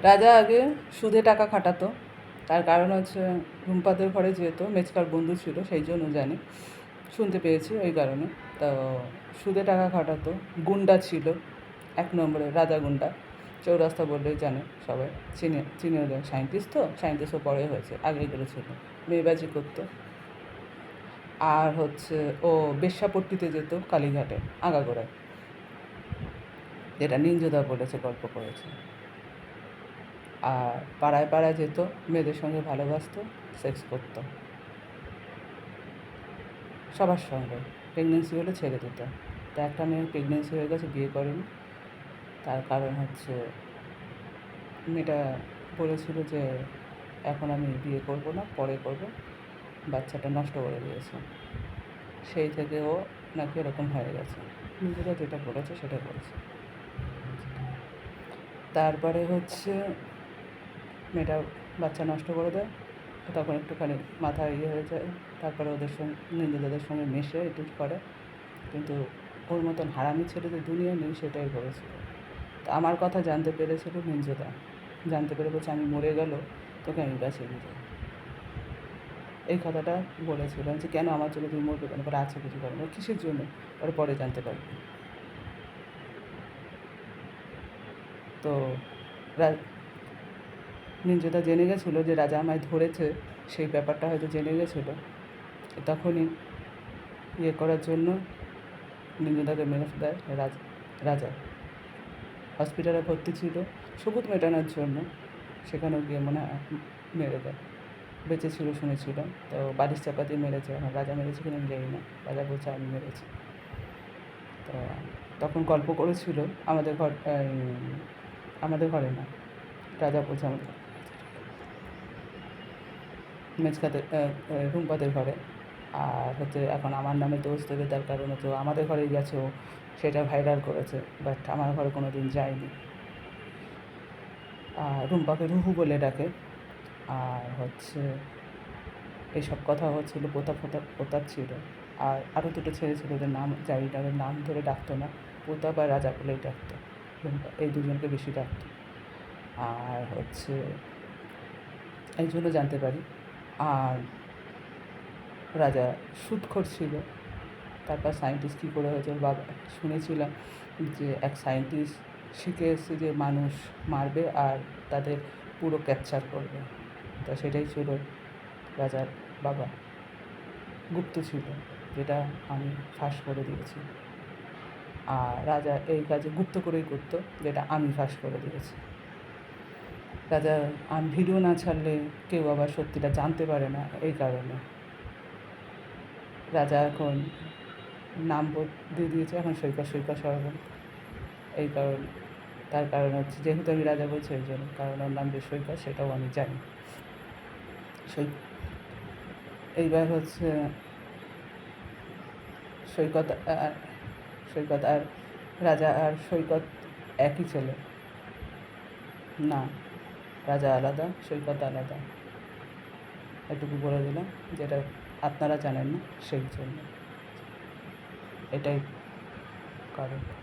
রাজা আগে সুদে টাকা খাটাতো, তার কারণ হচ্ছে রুম্পাদের ঘরে যেহেতু মেচকার বন্ধু ছিল সেই জন্য জানি, শুনতে পেয়েছি ওই কারণে। তো সুদে টাকা খাটাতো, গুন্ডা ছিল, 1 নম্বরে রাজা গুন্ডা। চৌরাস্তা বললেই জানে সবাই, চিনে ওদের। সায়েন্টিস্টও পরে হয়েছে, আগে এগুলো ছিল। মেয়েবাজি করতো। আর হচ্ছে ও বেশ্যাপট্টিতে যেত কালীঘাটে, আগাগোড়ায়, যেটা নিঞ্জুদা বলেছে, গল্প করেছে। আর পাড়ায় পাড়ায় যেত, মেয়েদের সঙ্গে ভালোবাসতো, সেক্স করতো সবার সঙ্গে। প্রেগনেন্সি হলে ছেড়ে দিত। তা একটা মেয়ের প্রেগনেন্সি হয়ে গেছে, বিয়ে করেনি। তার কারণ হচ্ছে মেয়েটা বলেছিল যে এখন আমি বিয়ে করব না, পরে করব, বাচ্চাটা নষ্ট করে দিয়েছে। সেই থেকে ও নাকি এরকম হয়ে গেছে। নিজেরা যেটা বলেছে সেটা বলেছে। তারপরে হচ্ছে মেয়েটা বাচ্চা নষ্ট করে দেয়, তখন একটুখানি মাথা হয়ে যায়। তারপরে ওদের সঙ্গে, নিজেদের সঙ্গে মেশে একটু করে, কিন্তু ওর মতন হারামি ছেলে যে দুনিয়া নেই সেটাই বলেছিল। তো আমার কথা জানতে পেরেছিল নিঞ্জুদা, জানতে পেরে বলছে আমি মরে গেল তোকে আমি বাঁচিয়ে দিতে। এই কথাটা বলেছিলাম যে কেন আমার জন্য তুমি মরবে কেন, পরে আছে কিছু করে না, কিসের জন্য, পরে জানতে পারবে। তো নিঞ্জুদা জেনে গেছিলো যে রাজা আমায় ধরেছে, সেই ব্যাপারটা হয়তো জেনে গেছিলো। তখনই ইয়ে করার জন্য নিঞ্জুদাকে মেরে দেয় রাজা। হসপিটালে ভর্তি ছিল সবুজ মেটানোর জন্য, সেখানেও গিয়ে মনে হয় মেরে দেয়। বেঁচে ছিল শুনেছিলাম, তো বালিশ চাপা দিয়ে মেরেছে। এখন রাজা মেরেছে কিনা আমি জানি না, রাজা বলছে আমি মেরেছি। তো তখন গল্প করেছিল আমাদের ঘরে না, রাজা বলছে আমাদের মেচকাদের, রুম্পাদের ঘরে। আর হচ্ছে এখন আমার নামে দোষ দেবে, তার কারণ হচ্ছে আমাদের ঘরেই গেছে, ও সেটা ভাইরাল করেছে, বাট আমার ঘরে কোনো দিন যায়নি। আর রুম্পাকে রুহু বলে ডাকে। আর হচ্ছে এইসব কথা হচ্ছিলো, প্রতাপ ছিল। আর আরও দুটো ছেলে ছিল, ওদের নাম জানি না, ওদের নাম ধরে ডাকতো না, প্রতাপ আর রাজা বলেই ডাকতো। রুম্পা এই দুজনকে বেশি ডাকতো। আর হচ্ছে এই জন্য জানতে পারি। আর রাজা সুদখোর ছিল। তারপর সায়েন্টিস্ট কী করে হয়েছে ওর বাবা, শুনেছিলাম যে এক সায়েন্টিস্ট শিখে এসেছে যে মানুষ মারবে আর তাদের পুরো ক্যাপচার করবে। তো সেটাই ছিল রাজার বাবা, গুপ্ত ছিল, যেটা আমি ফাঁস করে দিয়েছি। আর রাজা এই কাজে গুপ্ত করেই করতো, যেটা আমি ফাঁস করে দিয়েছি। রাজা আমি ভিডিও না ছাড়লে কেউ আবার সত্যিটা জানতে পারে না, এই কারণে রাজা এখন নাম দিয়ে দিয়েছে এখন সৈকত সরবন। এই কারণে, তার কারণ হচ্ছে যেহেতু আমি রাজা বলছি ওই জন্য, কারণ ওর নাম যে সৈকত সেটাও আমি জানি। এইবার হচ্ছে সৈকত আর রাজা আর সৈকত একই ছেলে না, রাজা আলাদা, সৈকত আলাদা। এটুকু বলে দিলাম, যেটা আপনারা জানেন না সেই জন্য, এটাই কারণ।